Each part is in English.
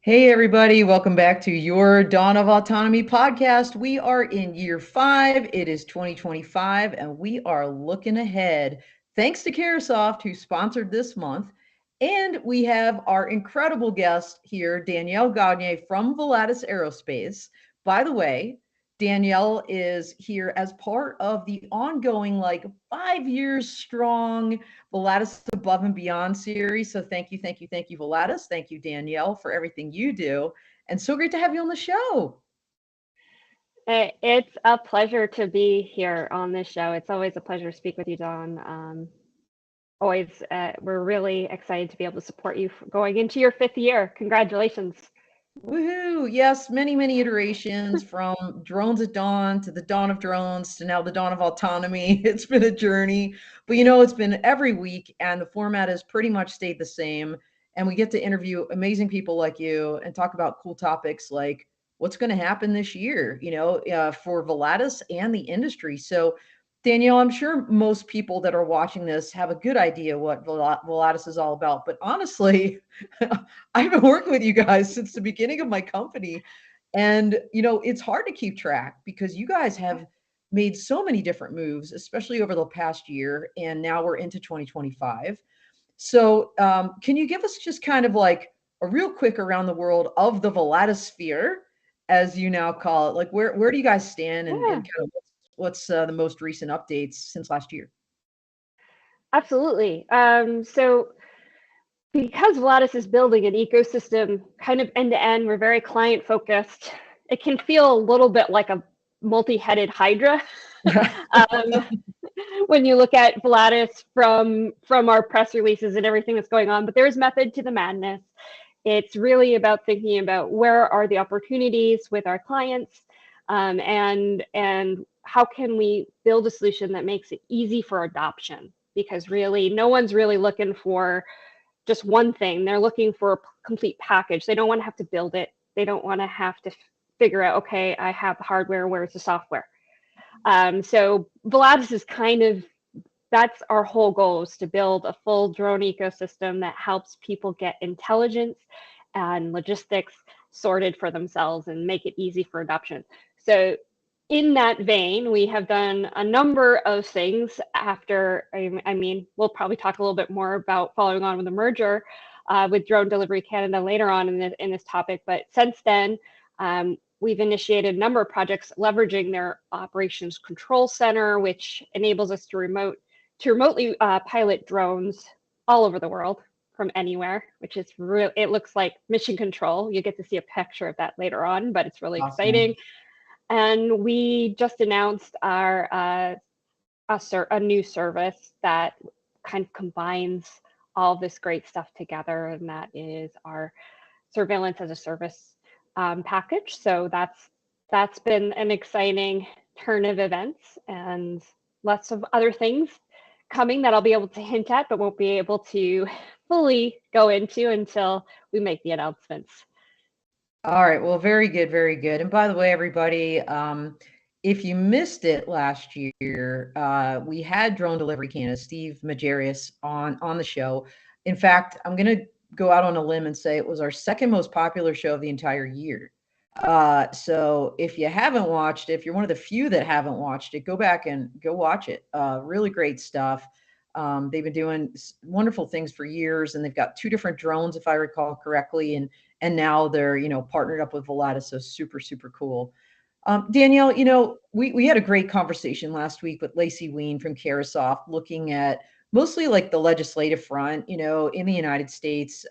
Hey, everybody, welcome back to your Dawn of Autonomy podcast. We are in year 5. It is 2025, and we are looking ahead. Thanks to Caresoft, who sponsored this month. And we have our incredible guest here, Danielle Gagne from Volatus Aerospace. By the way, Danielle is here as part of the ongoing, 5 years strong Volatus Above and Beyond series. So thank you, thank you, thank you, Volatus. Thank you, Danielle, for everything you do. And so great to have you on the show. It's a pleasure to be here on this show. It's always a pleasure to speak with you, Dawn. We're really excited to be able to support you going into your 5th year. Congratulations. Woohoo! Yes, many, many iterations from drones at dawn to the dawn of drones to now the dawn of autonomy. It's been a journey, but it's been every week, and the format has pretty much stayed the same. And we get to interview amazing people like you and talk about cool topics like what's going to happen this year, for Volatus and the industry. So, Danielle, I'm sure most people that are watching this have a good idea what Volatus is all about. But honestly, I've been working with you guys since the beginning of my company. And, it's hard to keep track because you guys have made so many different moves, especially over the past year. And now we're into 2025. So, can you give us just kind of like a real quick around the world of the Volatosphere, as you now call it? Like, where do you guys stand, and Yeah, kind of what's the most recent updates since last year? absolutely. So because Volatus is building an ecosystem kind of end to end, we're very client focused. It can feel a little bit like a multi-headed hydra. um, when you look at Volatus from our press releases and everything that's going on, but there's method to the madness. It's really about thinking about where are the opportunities with our clients, and how can we build a solution that makes it easy for adoption? Because really, no one's really looking for just one thing. They're looking for a complete package. They don't want to have to build it. They don't want to have to figure out, okay, I have the hardware, where's the software? So Volatus is kind of, that's our whole goal, is to build a full drone ecosystem that helps people get intelligence and logistics sorted for themselves and make it easy for adoption. So in that vein, we have done a number of things after, I mean, we'll probably talk a little bit more about following on with the merger with Drone Delivery Canada later on in this topic. But since then, we've initiated a number of projects leveraging their operations control center, which enables us to remotely pilot drones all over the world from anywhere, which is real. It looks like mission control. You get to see a picture of that later on, but it's really exciting. Awesome. And we just announced a new service that kind of combines all this great stuff together, and that is our surveillance as a service package. So that's been an exciting turn of events, and lots of other things coming that I'll be able to hint at, but won't be able to fully go into until we make the announcements. All right. Well, very good, very good. And by the way, everybody, if you missed it last year, we had Drone Delivery Canada, Steve Majarius, on the show. In fact, I'm going to go out on a limb and say it was our second most popular show of the entire year. So if you haven't watched it, if you're one of the few that haven't watched it, go back and go watch it. Really great stuff. They've been doing wonderful things for years, and they've got 2 different drones, if I recall correctly, and now they're partnered up with Volatus, so super super cool. Danielle, we had a great conversation last week with Lacey Ween from Caresoft, looking at mostly like the legislative front, in the United States.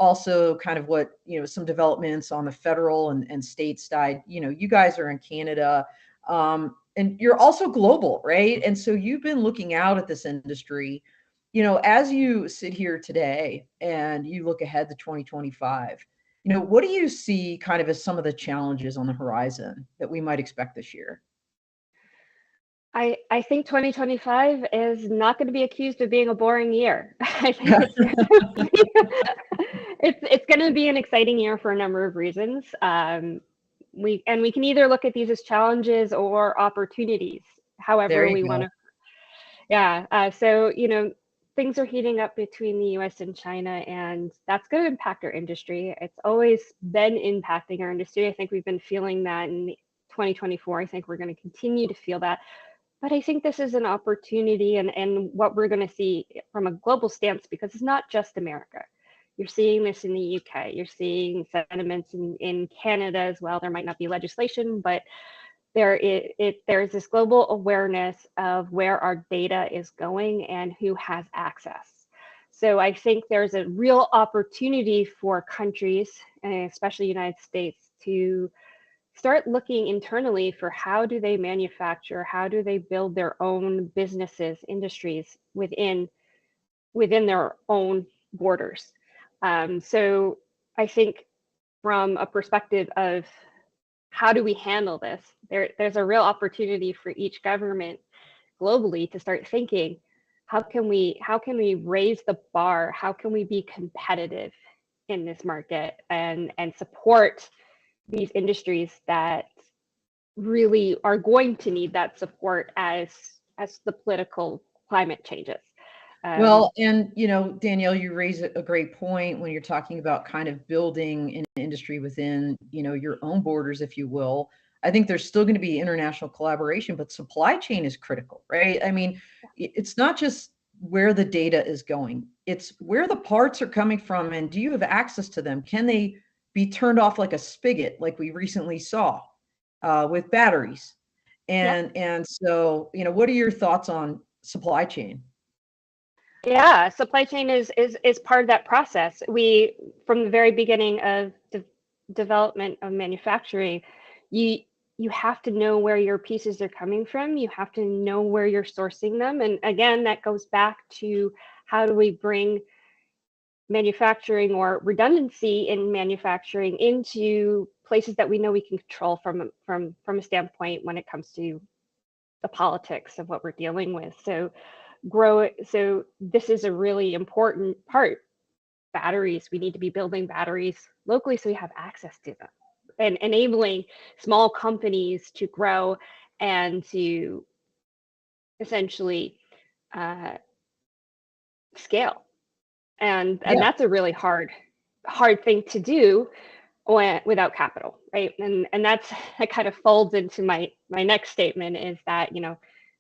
Also kind of what some developments on the federal and state side. You guys are in Canada, and you're also global, right? And so you've been looking out at this industry. As you sit here today and you look ahead to 2025, what do you see kind of as some of the challenges on the horizon that we might expect this year? I think 2025 is not going to be accused of being a boring year. I think it's going to be an exciting year for a number of reasons. We can either look at these as challenges or opportunities, There however you we want go. to. Yeah. So things are heating up between the US and China, and that's going to impact our industry. It's always been impacting our industry. I think we've been feeling that in 2024. I think we're going to continue to feel that. But I think this is an opportunity, and what we're going to see from a global stance, because it's not just America. You're seeing this in the UK. You're seeing sentiments in Canada as well. There might not be legislation, but there's this global awareness of where our data is going and who has access. So I think there's a real opportunity for countries, and especially the United States, to start looking internally for how do they manufacture, how do they build their own businesses, industries within their own borders. So I think from a perspective of how do we handle this, there's a real opportunity for each government globally to start thinking, how can we raise the bar? How can we be competitive in this market and support these industries that really are going to need that support as the political climate changes. Well, and Danielle, you raise a great point when you're talking about kind of building an industry within, your own borders, if you will. I think there's still going to be international collaboration, but supply chain is critical, right? I mean, it's not just where the data is going, it's where the parts are coming from, and do you have access to them? Can they be turned off like a spigot, like we recently saw with batteries? And so, what are your thoughts on supply chain? Yeah, supply chain is part of that process. We, from the very beginning of development of manufacturing, you have to know where your pieces are coming from. You have to know where you're sourcing them. And again, that goes back to how do we bring manufacturing or redundancy in manufacturing into places that we know we can control from a standpoint when it comes to the politics of what we're dealing with. So this is a really important part. Batteries, we need to be building batteries locally so we have access to them, and enabling small companies to grow and to essentially scale. And that's a really hard thing to do without capital, right? And that kind of folds into my next statement, is that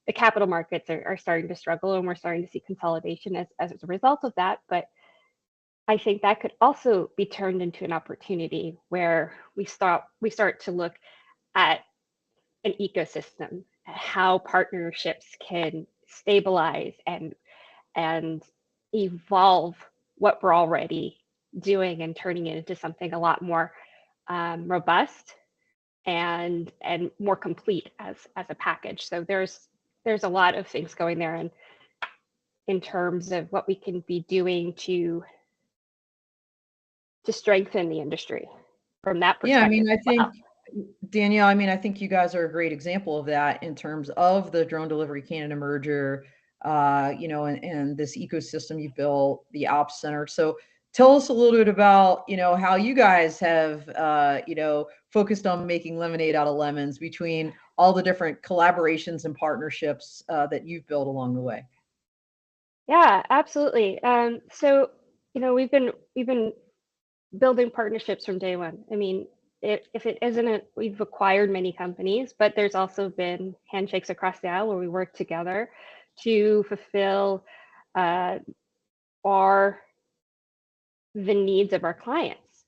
the capital markets are starting to struggle, and we're starting to see consolidation as a result of that. But I think that could also be turned into an opportunity where we start to look at an ecosystem, how partnerships can stabilize and evolve what we're already doing and turning it into something a lot more robust and more complete as a package. So there's a lot of things going there, and in terms of what we can be doing to strengthen the industry from that perspective. Yeah, I mean, I think, Danielle, I think you guys are a great example of that in terms of the Drone Delivery Canada merger, and this ecosystem you built, the Ops Center. So tell us a little bit about, how you guys have, focused on making lemonade out of lemons between all the different collaborations and partnerships that you've built along the way. Yeah, absolutely. So, we've been building partnerships from day one. I mean, if it isn't we've acquired many companies, but there's also been handshakes across the aisle where we work together to fulfill the needs of our clients.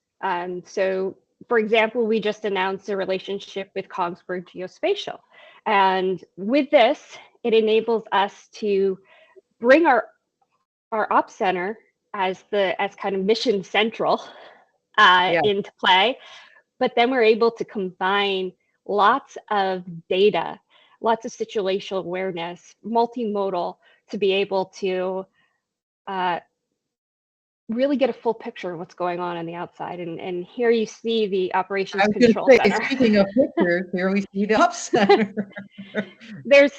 So, for example, we just announced a relationship with Kongsberg Geospatial, and with this, it enables us to bring our Ops Center as kind of mission central into play, but then we're able to combine lots of data, lots of situational awareness, multimodal, to be able to really get a full picture of what's going on the outside. And here you see the operations control center. Speaking of pictures, here we see the Ops Center. there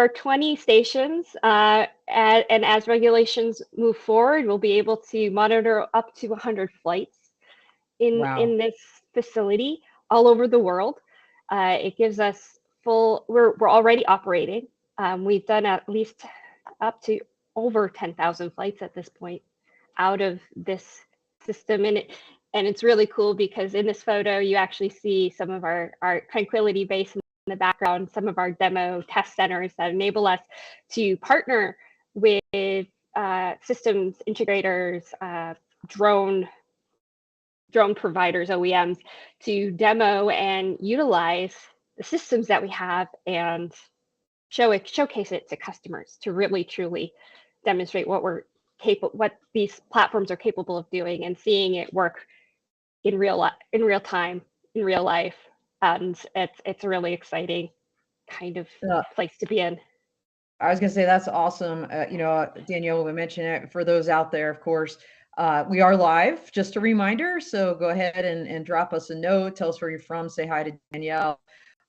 are 20 stations, and as regulations move forward, we'll be able to monitor up to 100 flights in this facility all over the world. It gives us we're already operating. We've done at least up to over 10,000 flights at this point out of this system. And it's really cool because in this photo, you actually see some of our Tranquility Base in the background, some of our demo test centers that enable us to partner with systems integrators, drone providers, OEMs, to demo and utilize the systems that we have and showcase it to customers to really truly demonstrate what these platforms are capable of doing, and seeing it work in real time, in real life. And it's a really exciting kind of place to be in. I was going to say that's awesome. Danielle, we mentioned it for those out there, of course. We are live, just a reminder. So go ahead and drop us a note. Tell us where you're from. Say hi to Danielle.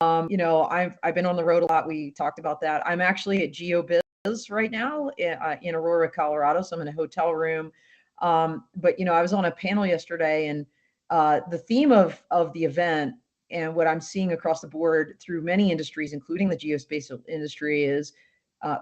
I've been on the road a lot. We talked about that. I'm actually at GeoBiz right now in Aurora, Colorado. So I'm in a hotel room. But I was on a panel yesterday, and the theme of the event and what I'm seeing across the board through many industries, including the geospatial industry, is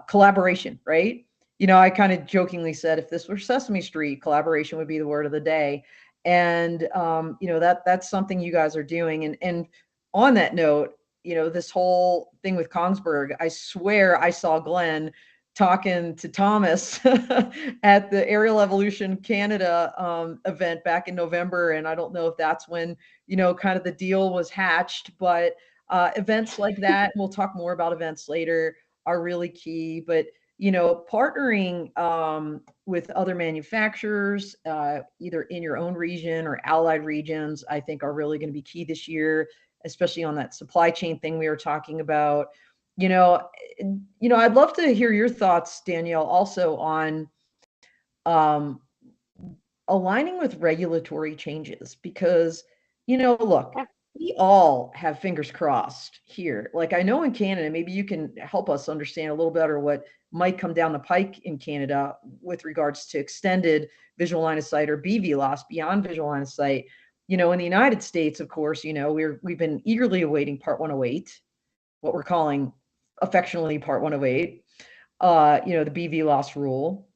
collaboration, right? I kind of jokingly said, if this were Sesame Street, collaboration would be the word of the day. And, that's something you guys are doing. And on that note, this whole thing with Kongsberg, I swear I saw Glenn talking to Thomas at the Aerial Evolution Canada event back in November. And I don't know if that's when, kind of the deal was hatched, but events like that, and we'll talk more about events later, are really key. But partnering with other manufacturers, either in your own region or allied regions, I think are really going to be key this year, especially on that supply chain thing we were talking about. I'd love to hear your thoughts, Danielle, also on aligning with regulatory changes, because look, we all have fingers crossed here. Like, I know in Canada, maybe you can help us understand a little better what might come down the pike in Canada with regards to extended visual line of sight, or BVLOS, beyond visual line of sight. In the United States, of course, we've been eagerly awaiting Part 108, what we're calling affectionately Part 108, the BVLOS rule.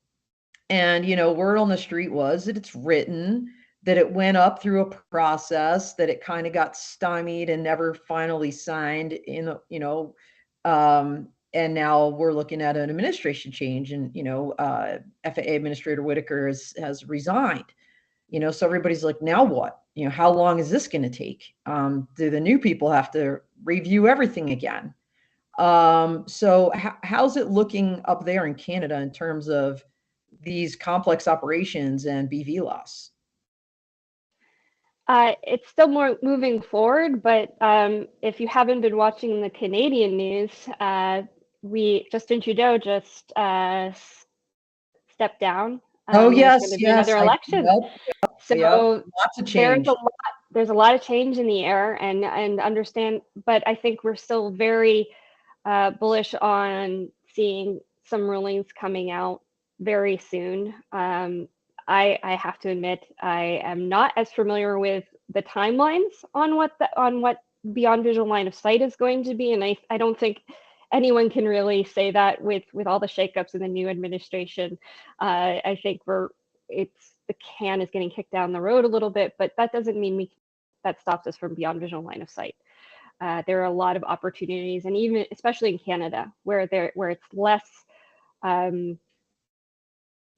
And, word on the street was that it's written, that it went up through a process, that it kind of got stymied and never finally signed and now we're looking at an administration change, and, FAA Administrator Whitaker has resigned, so everybody's like, now what? How long is this going to take? Do the new people have to review everything again? So how's it looking up there in Canada in terms of these complex operations and BVLOS? It's still more moving forward, but if you haven't been watching the Canadian news, Justin Trudeau just stepped down. Oh, yes, there's going to be another election. So lots of change. There's a lot of change in the air, and understand, but I think we're still very bullish on seeing some rulings coming out very soon. I have to admit, I am not as familiar with the timelines on what beyond visual line of sight is going to be, and I don't think anyone can really say that with all the shakeups in the new administration. I think the can is getting kicked down the road a little bit, but that doesn't mean that stops us from beyond visual line of sight. There are a lot of opportunities, and even especially in Canada, where it's less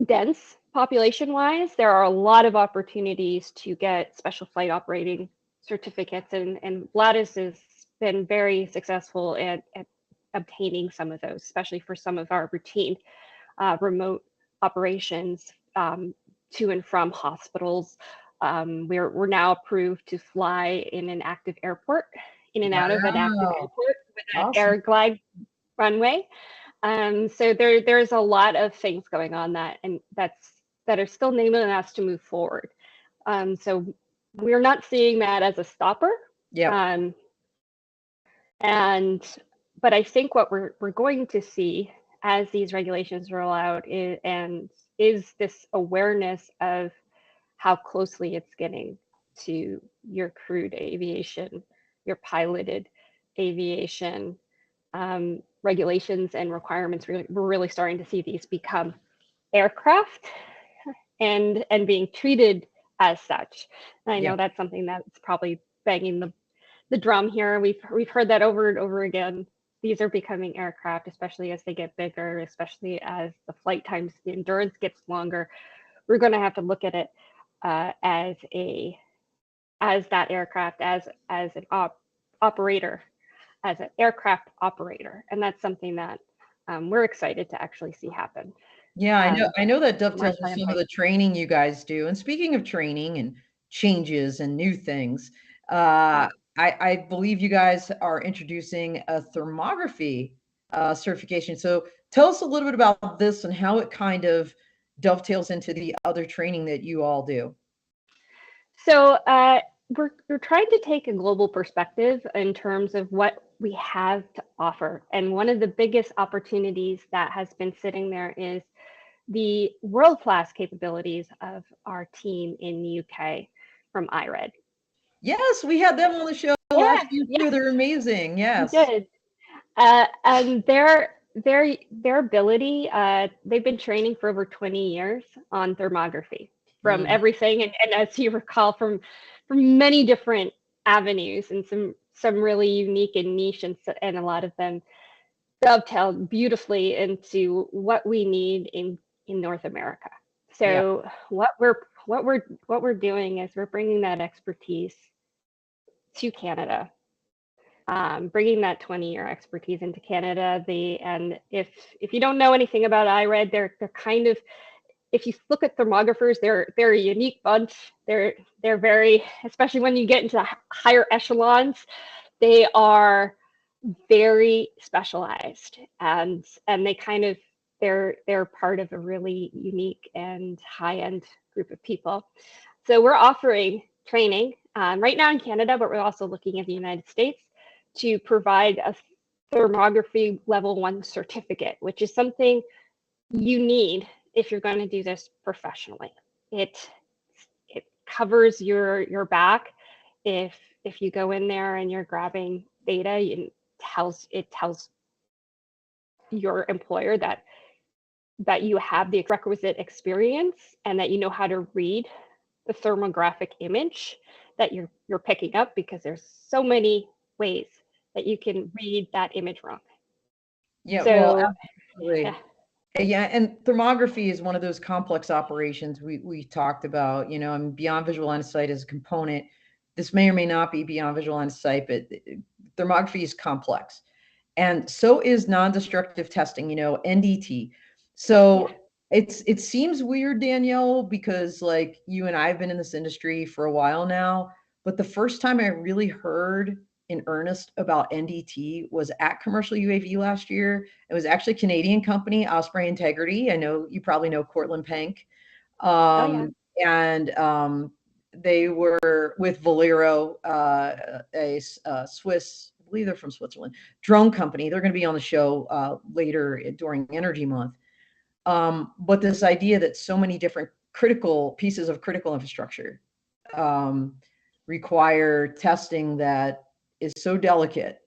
dense population-wise, there are a lot of opportunities to get special flight operating certificates, and Volatus has been very successful at obtaining some of those, especially for some of our routine remote operations to and from hospitals. We're now approved to fly in an active airport, in and out of an active airport with an air glide runway. So there's a lot of things going on that are still enabling us to move forward. So we're not seeing that as a stopper. Yeah. But I think what we're going to see as these regulations roll out is this awareness of how closely it's getting to your crewed aviation, your piloted aviation. Regulations and requirements, we're really starting to see these become aircraft and being treated as such. And I know that's something that's probably banging the drum here. We've heard that over and over again. These are becoming aircraft, especially as they get bigger, especially as the flight times, the endurance gets longer. We're going to have to look at it as that aircraft, as an operator, as an aircraft operator, and that's something that we're excited to actually see happen. Yeah, I know that dovetails with some of the training you guys do. And speaking of training and changes and new things, I believe you guys are introducing a thermography certification. So tell us a little bit about this and how it kind of dovetails into the other training that you all do. So we're trying to take a global perspective in terms of what we have to offer. And one of the biggest opportunities that has been sitting there is the world-class capabilities of our team in the UK from IRED. Yes, we had them on the show last year too. They're amazing. Yes. We did. And their ability, they've been training for over 20 years on thermography from everything. And as you recall, from many different avenues and some really unique and niche, and a lot of them dovetailed beautifully into what we need in North America. So what we're doing is we're bringing that expertise to Canada, bringing that 20-year expertise into Canada. And if you don't know anything about IRED, they're kind of, if you look at thermographers, they're a unique bunch. They're very, especially when you get into higher echelons, they are very specialized, and they kind of, they're part of a really unique and high-end group of people. So we're offering training right now in Canada, but we're also looking at the United States to provide a thermography level 1 certificate, which is something you need if you're going to do this professionally. It covers your back if you go in there and you're grabbing data. It tells your employer that you have the requisite experience and that you know how to read the thermographic image that you're picking up, because there's so many ways that you can read that image wrong. Yeah, so, well, absolutely. Yeah, and thermography is one of those complex operations we talked about. You know, I mean, beyond visual line of sight is a component. This may or may not be beyond visual line of sight, but thermography is complex. And so is non-destructive testing, you know, NDT. So it seems weird, Danielle, because like you and I have been in this industry for a while now, but the first time I really heard in earnest about NDT was at Commercial UAV last year. It was actually a Canadian company, Osprey Integrity. I know you probably know Cortland Pank. And they were with Volero, a Swiss, I believe they're from Switzerland, drone company. They're going to be on the show later during Energy Month. But this idea that so many different critical pieces of critical infrastructure require testing that is so delicate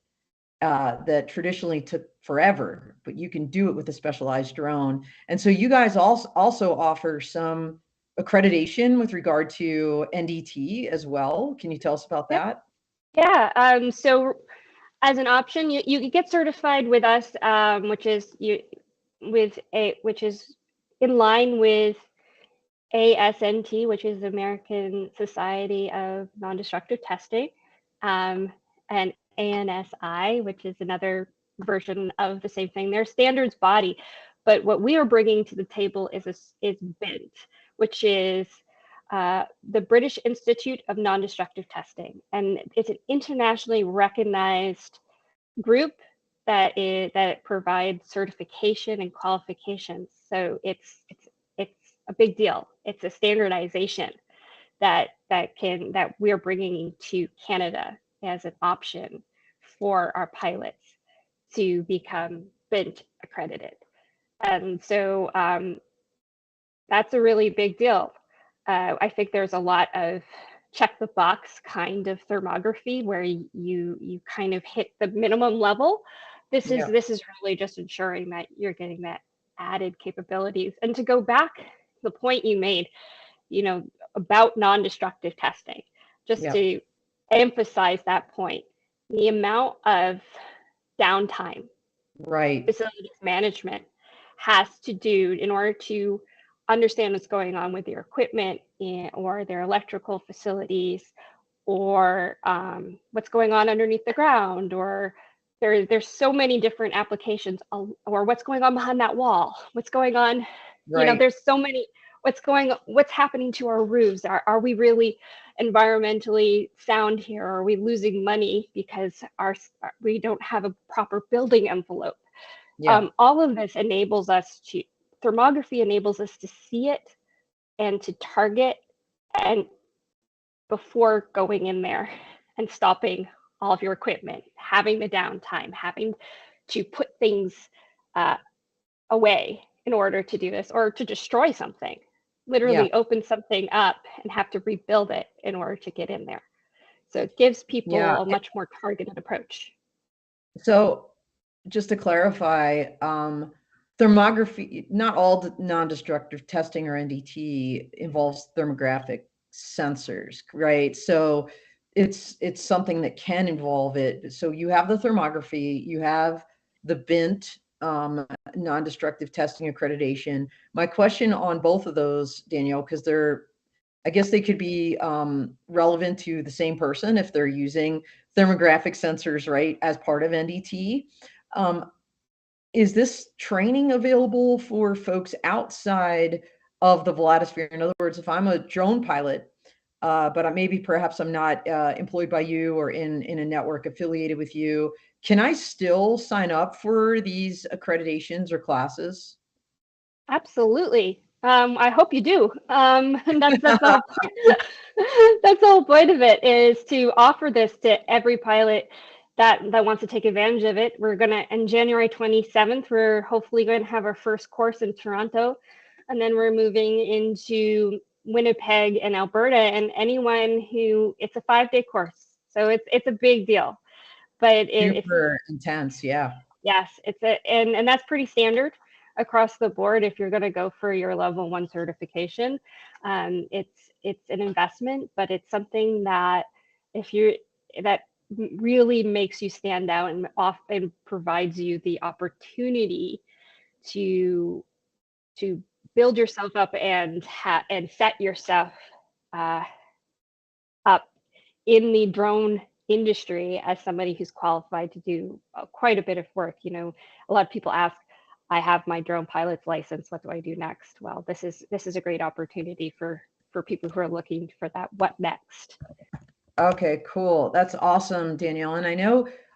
that traditionally took forever, but you can do it with a specialized drone. And so you guys also offer some accreditation with regard to NDT as well. Can you tell us about that? Yeah. So as an option, you get certified with us, which is in line with ASNT, which is American Society of Non-Destructive Testing, and ANSI, which is another version of the same thing. They're standards body, but what we are bringing to the table is BINT, which is the British Institute of Non-Destructive Testing, and it's an internationally recognized group that provides certification and qualifications. So it's a big deal. It's a standardization that we're bringing to Canada as an option for our pilots to become BINT accredited. And so that's a really big deal. I think there's a lot of check the box kind of thermography where you kind of hit the minimum level. This is really just ensuring that you're getting that added capabilities. And to go back to the point you made, about non-destructive testing, just to emphasize that point, the amount of downtime, facilities management has to do in order to understand what's going on with your equipment or their electrical facilities, or what's going on underneath the ground, or there's so many different applications, or what's going on behind that wall, what's going on, there's so many, what's happening to our roofs, are we really environmentally sound here, or are we losing money because we don't have a proper building envelope? All of this thermography enables us to see it and to target, and before going in there and stopping all of your equipment, having the downtime, having to put things away in order to do this, or to destroy something, literally open something up and have to rebuild it in order to get in there. So it gives people a much more targeted approach. So just to clarify, thermography, not all non-destructive testing or NDT involves thermographic sensors, right? So it's something that can involve it. So you have the thermography, you have the BINT, non-destructive testing accreditation. My question on both of those, Danielle, because I guess they could be relevant to the same person if they're using thermographic sensors, right, as part of NDT. Is this training available for folks outside of the Volatosphere? In other words, if I'm a drone pilot, but perhaps I'm not employed by you or in a network affiliated with you, can I still sign up for these accreditations or classes? Absolutely. I hope you do. And that's the whole point. That's the whole point of it, is to offer this to every pilot that wants to take advantage of it. We're going to, on January 27th, we're hopefully going to have our first course in Toronto, and then we're moving into Winnipeg and Alberta, and anyone it's a 5-day course. So it's a big deal, but it's super intense. Yeah. Yes, and that's pretty standard across the board. If you're going to go for your level 1 certification, it's an investment, but it's something that that really makes you stand out and often provides you the opportunity to build yourself up and set yourself up in the drone industry as somebody who's qualified to do quite a bit of work. A lot of people ask, I have my drone pilot's license, what do I do next? Well, this is a great opportunity for people who are looking for that what next. Okay, cool. That's awesome, Danielle. And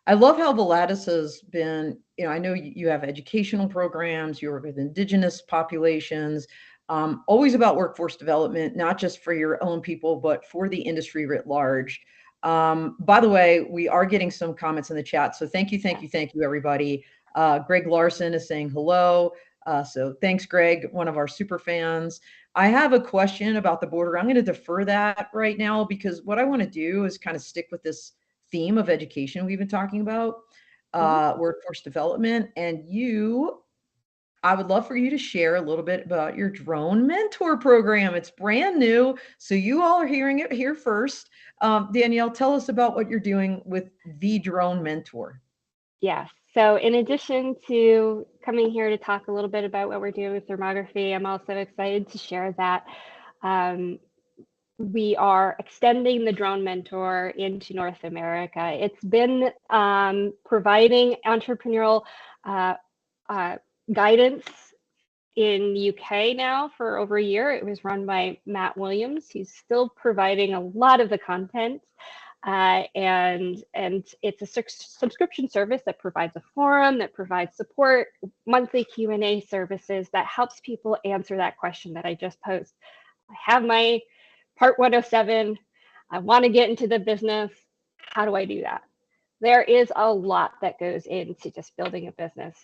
I love how Volatus has been, I know you have educational programs, you work with Indigenous populations, always about workforce development, not just for your own people, but for the industry writ large. By the way, we are getting some comments in the chat. So thank you, everybody. Greg Larson is saying hello. So thanks, Greg, one of our super fans. I have a question about the border. I'm going to defer that right now because what I want to do is kind of stick with this theme of education we've been talking about, workforce development. And I would love for you to share a little bit about your drone mentor program. It's brand new, so you all are hearing it here first. Danielle, tell us about what you're doing with the drone mentor. Yes. So in addition to coming here to talk a little bit about what we're doing with thermography, I'm also excited to share that we are extending the drone mentor into North America. It's been providing entrepreneurial guidance in the UK now for over a year. It was run by Matt Williams. He's still providing a lot of the content. And it's a subscription service that provides a forum, that provides support, monthly Q&A services that helps people answer that question that I just posed. I have my Part 107. I want to get into the business. How do I do that? There is a lot that goes into just building a business.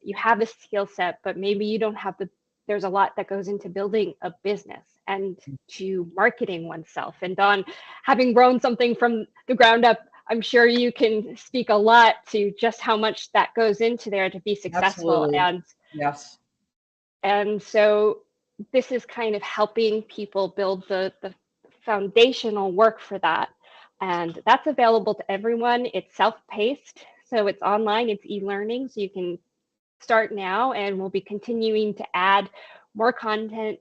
You have a skill set, but maybe you don't have there's a lot that goes into building a business and to marketing oneself. And Don, having grown something from the ground up, I'm sure you can speak a lot to just how much that goes into there to be successful. Absolutely. And yes, And so this is kind of helping people build the foundational work for that. And that's available to everyone. It's self-paced, so it's online, it's e-learning, so you can start now, and we'll be continuing to add more content,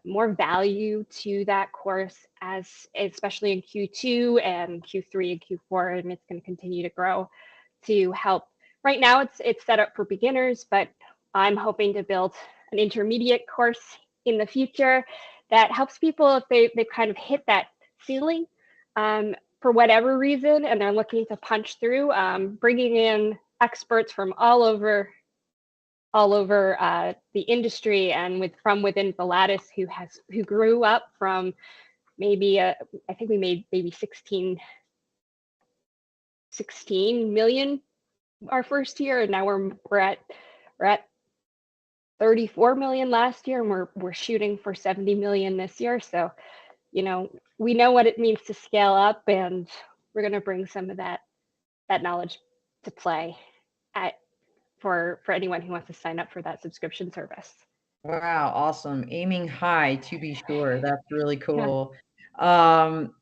more value to that course, as especially in Q2 and Q3 and Q4, and it's going to continue to grow to help. Right now, it's set up for beginners, but I'm hoping to build an intermediate course in the future that helps people if they've kind of hit that ceiling for whatever reason, and they're looking to punch through, bringing in experts from all over the industry and from within Volatus who grew up from maybe I think we made maybe 16 million our first year, and now we're at 34 million last year, and we're shooting for 70 million this year. So, you know, we know what it means to scale up, and we're going to bring some of that knowledge to play for anyone who wants to sign up for that subscription service. Wow, awesome. Aiming high, to be sure. That's really Yeah. cool.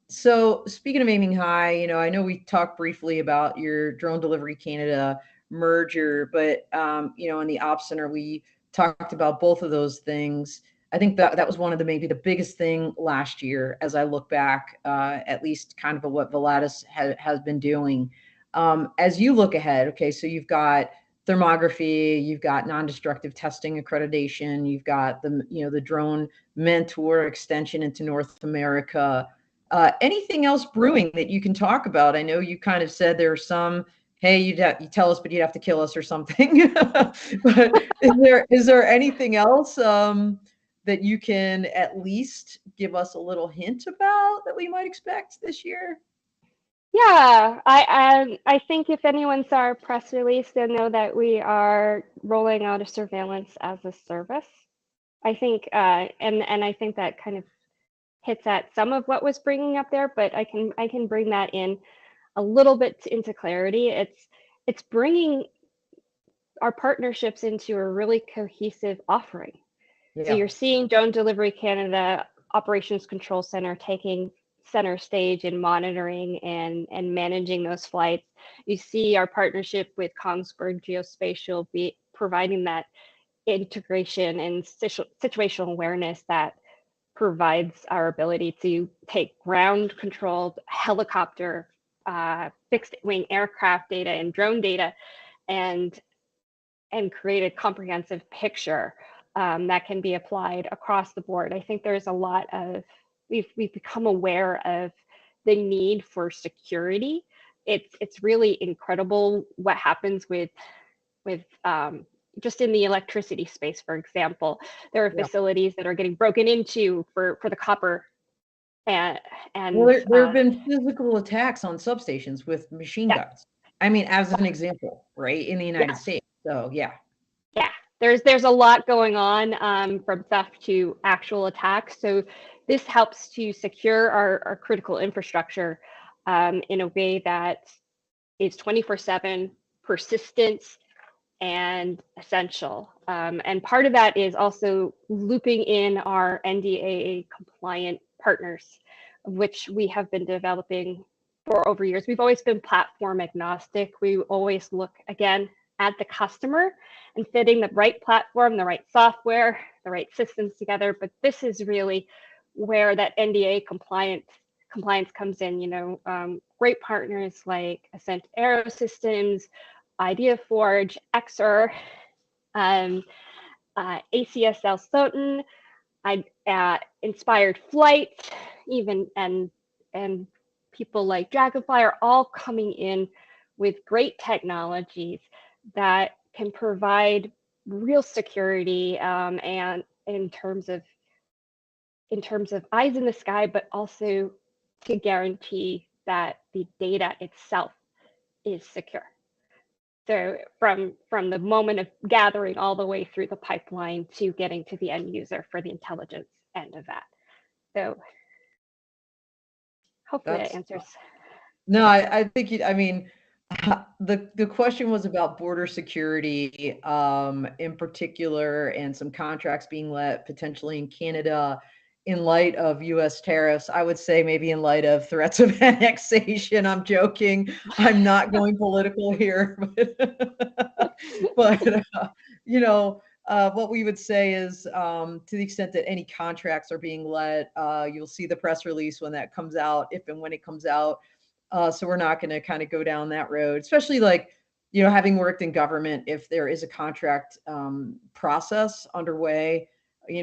So speaking of aiming high, you know, I know we talked briefly about your Drone Delivery Canada merger, but you know, in the Ops Center, we talked about both of those things. I think that was one of the maybe the biggest thing last year as I look back, at least kind of what Volatus has been doing. As you look ahead, okay, so you've got thermography, you've got non-destructive testing accreditation, you've got the drone mentor extension into North America. Anything else brewing that you can talk about? I know you kind of said there are some, hey, you tell us, but you'd have to kill us or something. But is there anything else that you can at least give us a little hint about that we might expect this year? Yeah, I think if anyone saw our press release, they'll know that we are rolling out a surveillance as a service. I think, and I think that kind of hits at some of what was bringing up there, but I can bring that in a little bit into clarity. It's bringing our partnerships into a really cohesive offering. So Yeah. you're seeing Drone Delivery Canada Operations Control Center taking center stage in monitoring and managing those flights. You see our partnership with Kongsberg Geospatial be providing that integration and situational awareness that provides our ability to take ground controlled helicopter, fixed wing aircraft data and drone data and create a comprehensive picture that can be applied across the board. I think there's a lot of, we've become aware of the need for security. It's really incredible what happens with just in the electricity space, for example. There are Yeah. facilities that are getting broken into for the copper and Well, there have been physical attacks on substations with machine yeah, guns. I mean, as an example, right, in the United yeah, States. So, yeah. yeah. There's a lot going on from theft to actual attacks. So this helps to secure our critical infrastructure in a way that is 24/7, persistent, and essential. And part of that is also looping in our NDAA compliant partners, which we have been developing for over years. We've always been platform agnostic. We always look, again, at the customer and fitting the right platform, the right software, the right systems together. But this is really where that NDA compliance comes in. You know, great partners like Ascent Aerosystems, IdeaForge, XR, ACSL Soten, Inspired Flight, even and people like Dragonfly are all coming in with great technologies that can provide real security and in terms of eyes in the sky, but also to guarantee that the data itself is secure. So from the moment of gathering all the way through the pipeline to getting to the end user for the intelligence end of that. So hopefully that That's answers. no, I think I mean, The question was about border security, in particular, and some contracts being let potentially in Canada in light of US tariffs. I would say maybe in light of threats of annexation. I'm joking. I'm not going political here, but you know, what we would say is, to the extent that any contracts are being let, you'll see the press release when that comes out, if and when it comes out. So we're not going to kind of go down that road, especially like, having worked in government, if there is a contract process underway,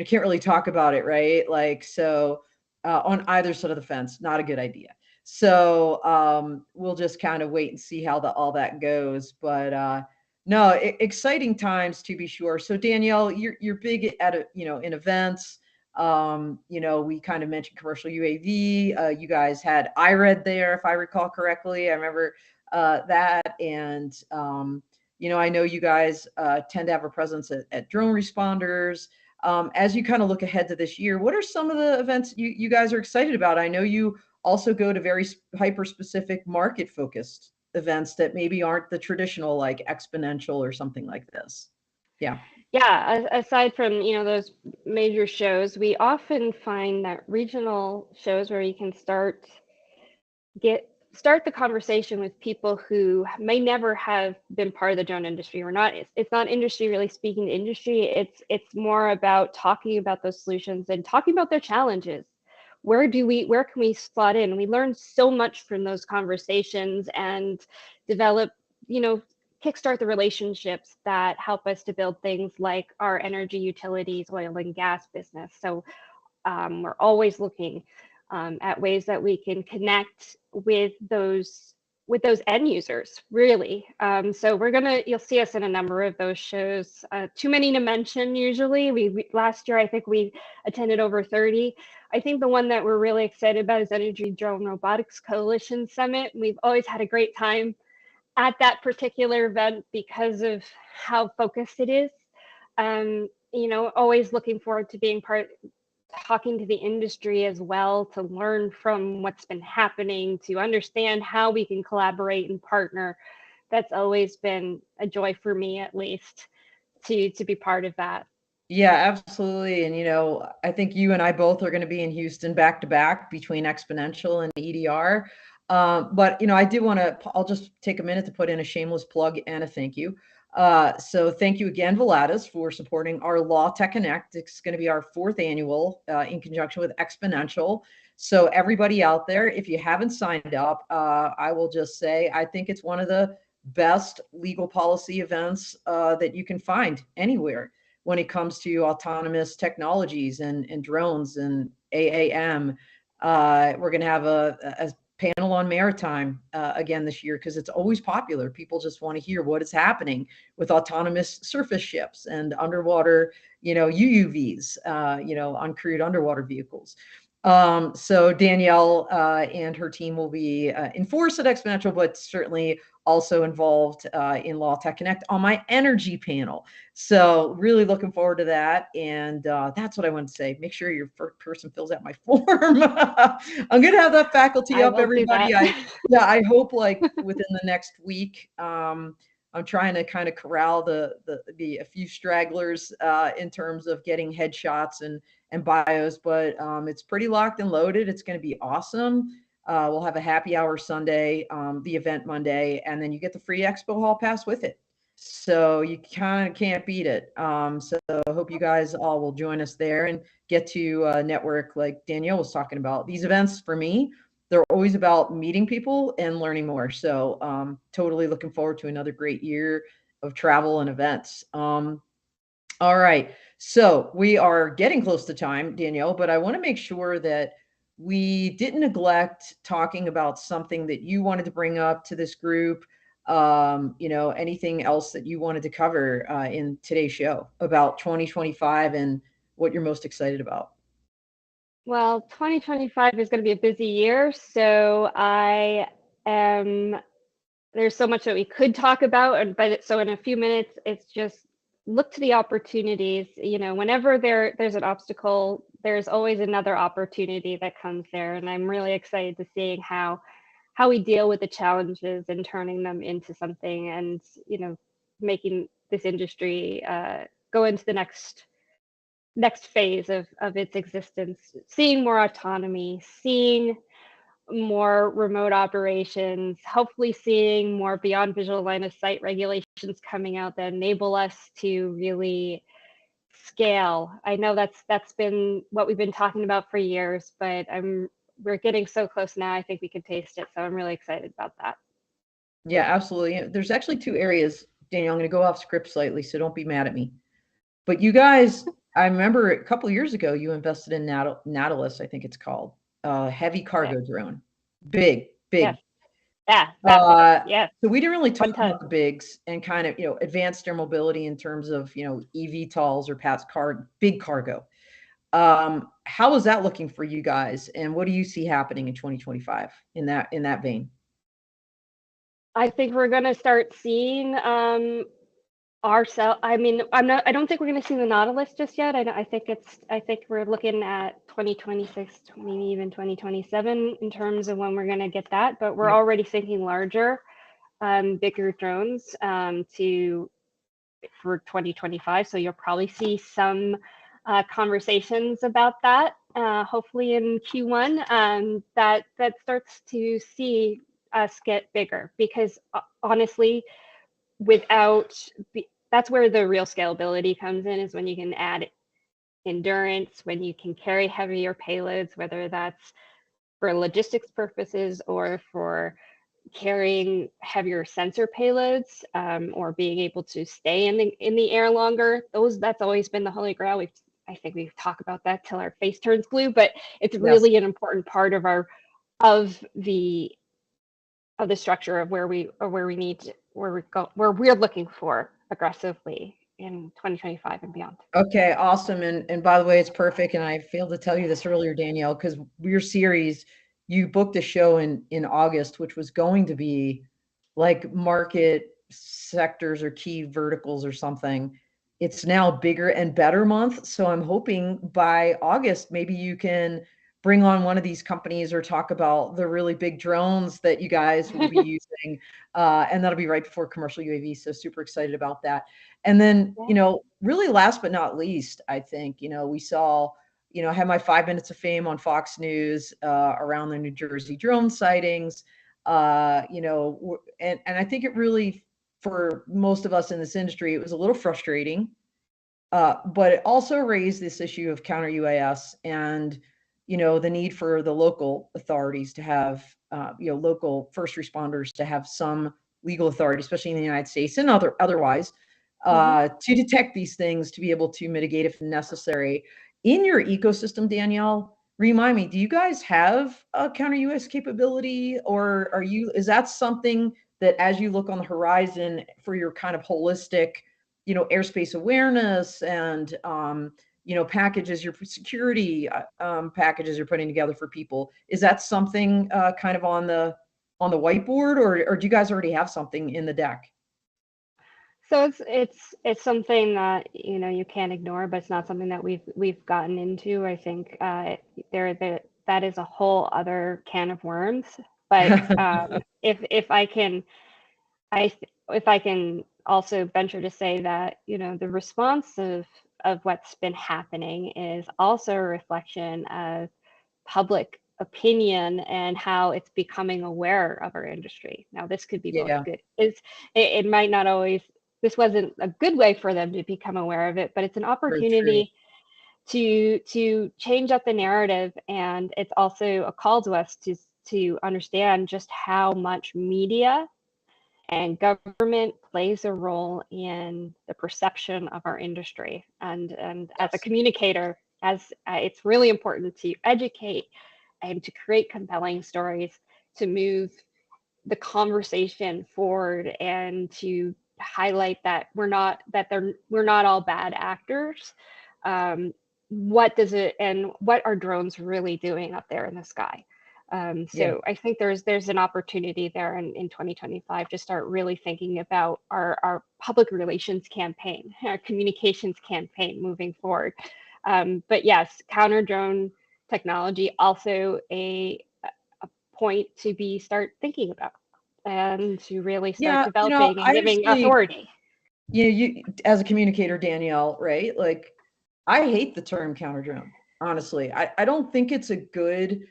can't really talk about it, right? Like, so on either side of the fence, not a good idea. So we'll just kind of wait and see how all that goes. But no, exciting times to be sure. So Danielle, you're big at in events. We kind of mentioned commercial UAV. You guys had IRED there, if I recall correctly. I remember that. And, I know you guys tend to have a presence at drone responders. As you kind of look ahead to this year, what are some of the events you guys are excited about? I know you also go to very hyper specific market focused events that maybe aren't the traditional, like exponential or something like this. Yeah. Yeah, aside from, those major shows, we often find that regional shows where you can start the conversation with people who may never have been part of the drone industry, or not. It's not industry really speaking to industry. It's more about talking about those solutions and talking about their challenges. Where can we slot in? We learn so much from those conversations and develop, kickstart the relationships that help us to build things like our energy utilities, oil and gas business. So we're always looking at ways that we can connect with those end users, really. So you'll see us in a number of those shows. Too many to mention. Usually, last year I think we attended over 30. I think the one that we're really excited about is Energy Drone Robotics Coalition Summit. We've always had a great time at that particular event because of how focused it is. Always looking forward to being talking to the industry as well, to learn from what's been happening, to understand how we can collaborate and partner. That's always been a joy for me, at least, to be part of that. Yeah, absolutely. And, I think you and I both are going to be in Houston back to back between Exponential and EDR. But, I'll just take a minute to put in a shameless plug and a thank you. So thank you again, Volatus, for supporting our Law Tech Connect. It's going to be our 4th annual in conjunction with Exponential. So everybody out there, if you haven't signed up, I will just say, I think it's one of the best legal policy events that you can find anywhere when it comes to autonomous technologies and drones and AAM. We're going to have a panel on maritime again this year, because it's always popular. People just want to hear what is happening with autonomous surface ships and underwater, UUVs, uncrewed underwater vehicles. So Danielle and her team will be in force at Exponential, but certainly also involved in Law Tech Connect on my energy panel. So really looking forward to that. And that's what I want to say. Make sure your first person fills out my form. I'm going to have that faculty up, everybody. I hope like within the next week. I'm trying to kind of corral a few stragglers in terms of getting headshots and bios, but it's pretty locked and loaded. It's going to be awesome. We'll have a happy hour Sunday, the event Monday, and then you get the free expo hall pass with it. So you kind of can't beat it. So I hope you guys all will join us there and get to network like Danielle was talking about. These events for me, they're always about meeting people and learning more. So totally looking forward to another great year of travel and events. All right. So we are getting close to time, Danielle, but I want to make sure that we didn't neglect talking about something that you wanted to bring up to this group. Anything else that you wanted to cover in today's show about 2025 and what you're most excited about? Well, 2025 is going to be a busy year, so there's so much that we could talk about, so in a few minutes, it's just look to the opportunities. Whenever there's an obstacle, there's always another opportunity that comes there, and I'm really excited to seeing how how we deal with the challenges and turning them into something, and making this industry go into the next phase of its existence, seeing more autonomy, seeing more remote operations, hopefully seeing more beyond visual line of sight regulations coming out that enable us to really scale. I know that's been what we've been talking about for years, but we're getting so close now. I think we can taste it. So I'm really excited about that. Yeah, absolutely. There's actually two areas, Danielle. I'm going to go off script slightly, so don't be mad at me. But you guys, I remember a couple of years ago, you invested in Nautilus, I think it's called, heavy cargo drone, big. Yes. Yeah, massive. Yeah. So we didn't really talk 1 ton. about the bigs and kind of, advanced air mobility in terms of, eVTOLs or big cargo. How is that looking for you guys, and what do you see happening in 2025 in that vein? I think we're going to start seeing ourselves. I mean, I don't think we're going to see the Nautilus just yet. I think we're looking at 2026, maybe even 2027 in terms of when we're going to get that. But we're already thinking larger, bigger drones for 2025. So you'll probably see some conversations about that, hopefully in Q1. That starts to see us get bigger, because honestly, that's where the real scalability comes in, is when you can add endurance, when you can carry heavier payloads, whether that's for logistics purposes or for carrying heavier sensor payloads, or being able to stay in the air longer. That's always been the holy grail. I think we've talked about that till our face turns blue, but it's really an important part of the structure of where we're looking for aggressively in 2025 and beyond. Okay, awesome. And by the way, it's perfect. And I failed to tell you this earlier, Danielle, because your series, you booked a show in August, which was going to be like market sectors or key verticals or something. It's now bigger and better month. So I'm hoping by August, maybe you can bring on one of these companies or talk about the really big drones that you guys will be using. And that'll be right before commercial UAV. So super excited about that. And then, really last but not least, I think, we saw, I had my 5 minutes of fame on Fox News around the New Jersey drone sightings. And I think it really, for most of us in this industry, it was a little frustrating. But it also raised this issue of counter UAS and, the need for the local authorities to have, local first responders to have some legal authority, especially in the United States and otherwise, to detect these things, to be able to mitigate if necessary. In your ecosystem, Danielle, remind me, do you guys have a counter UAS capability, or is that something that, as you look on the horizon for your kind of holistic, airspace awareness and, packages, your security packages you're putting together for people, is that something kind of on the whiteboard, or do you guys already have something in the deck? So it's something that you can't ignore, but it's not something that we've gotten into. I think that is a whole other can of worms. But if I can also venture to say that the response of what's been happening is also a reflection of public opinion and how it's becoming aware of our industry. Now, this could be both good. It might not always. This wasn't a good way for them to become aware of it, but it's an opportunity to change up the narrative, and it's also a call to us to understand just how much media and government plays a role in the perception of our industry. And as a communicator, it's really important to educate and to create compelling stories to move the conversation forward and to highlight that we're not all bad actors. What are drones really doing up there in the sky? So I think there's an opportunity there in 2025 to start really thinking about our public relations campaign, our communications campaign moving forward. But yes, counter drone technology, also a point to start thinking about and to really start Yeah, developing and I giving actually, authority. you as a communicator, Danielle, right? Like, I hate the term counter drone. Honestly, I don't think it's a good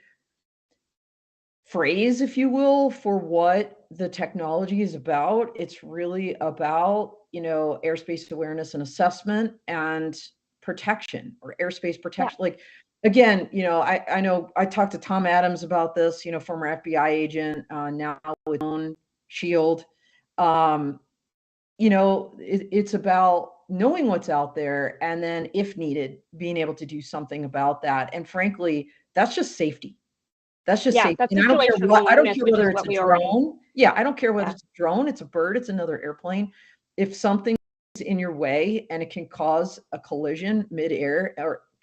phrase, if you will, for what the technology is about. It's really about, airspace awareness and assessment and protection, or airspace Yeah. protection. Like, again, I know I talked to Tom Adams about this, former FBI agent, now with own shield. Um, it's about knowing what's out there, and then if needed, being able to do something about that. And frankly, that's just safety. That's just Yeah, safety. that's And situational I don't awareness, care which is whether it's what a we already. drone. Yeah, I don't care whether Yeah. it's a drone, it's a bird, it's another airplane. If something's in your way and it can cause a collision midair,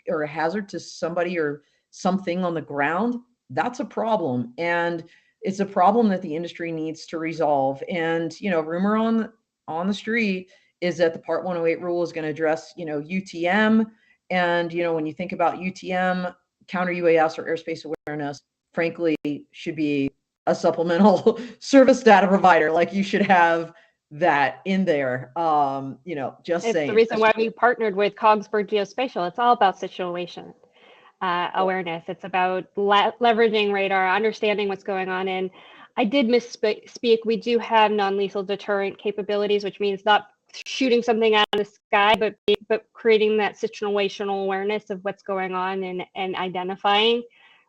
or a hazard to somebody or something on the ground, that's a problem. And it's a problem that the industry needs to resolve. And, rumor on the street is that the Part 108 rule is going to address, UTM. And, when you think about UTM, counter UAS or airspace awareness, frankly, should be a supplemental service data provider. Like, you should have that in there. Just It's the saying. reason why we partnered with Cogsberg Geospatial. It's all about situation awareness. It's about leveraging radar, understanding what's going on. And I did misspeak. We do have non-lethal deterrent capabilities, which means not shooting something out of the sky, but creating that situational awareness of what's going on and identifying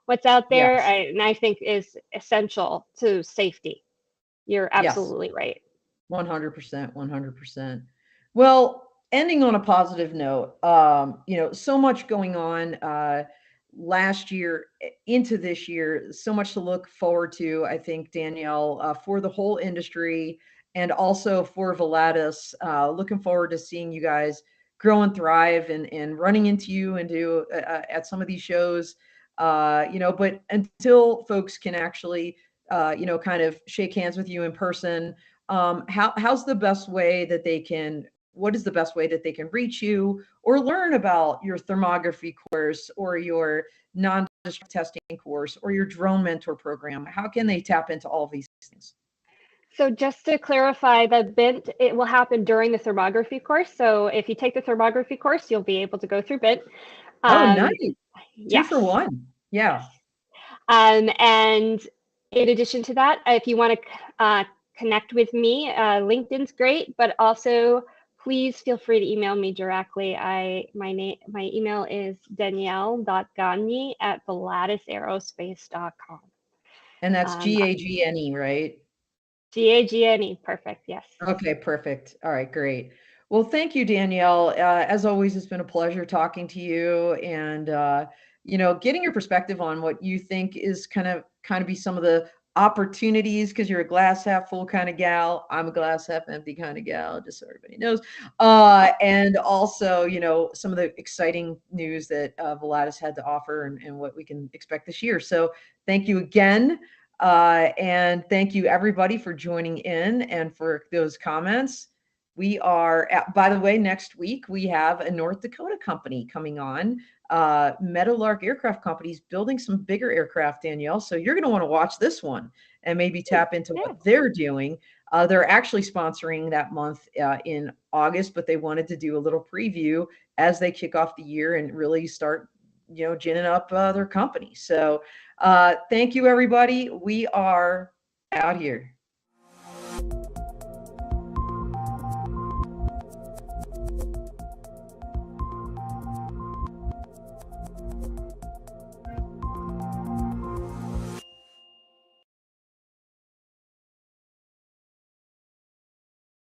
what's out there. Yes. And I think is essential to safety. You're Yes. absolutely right. 100%. 100%. Well, ending on a positive note, so much going on last year into this year, so much to look forward to, I think, Danielle, for the whole industry and also for Volatus. Looking forward to seeing you guys grow and thrive, and running into you and do at some of these shows. But until folks can actually, kind of shake hands with you in person, how's the best way that they can, what is the best way that they can reach you or learn about your thermography course or your non-destructive testing course or your drone mentor program? How can they tap into all of these things? So just to clarify, the BINT, it will happen during the thermography course. So if you take the thermography course, you'll be able to go through BINT. Oh, nice. Two for Yes, one. Yeah. yes. And in addition to that, if you want to connect with me, LinkedIn's great, but also please feel free to email me directly. My email is danielle.gagne@volatusaerospace.com. And that's Um, Gagne, right? Gagne, perfect, yes. Okay, perfect. All right, great. Well, thank you, Danielle. As always, it's been a pleasure talking to you, and getting your perspective on what you think is kind of be some of the opportunities, because you're a glass half full kind of gal. I'm a glass half empty kind of gal, just so everybody knows. And also, some of the exciting news that Volatus had to offer, and what we can expect this year. So thank you again. And thank you, everybody, for joining in and for those comments. We are, by the way, next week we have a North Dakota company coming on. Meadowlark Aircraft Company's building some bigger aircraft, Danielle. So you're going to want to watch this one and maybe tap into Yeah. what they're doing. They're actually sponsoring that month in August, but they wanted to do a little preview as they kick off the year and really start, ginning up their company. So thank you, everybody. We are out here.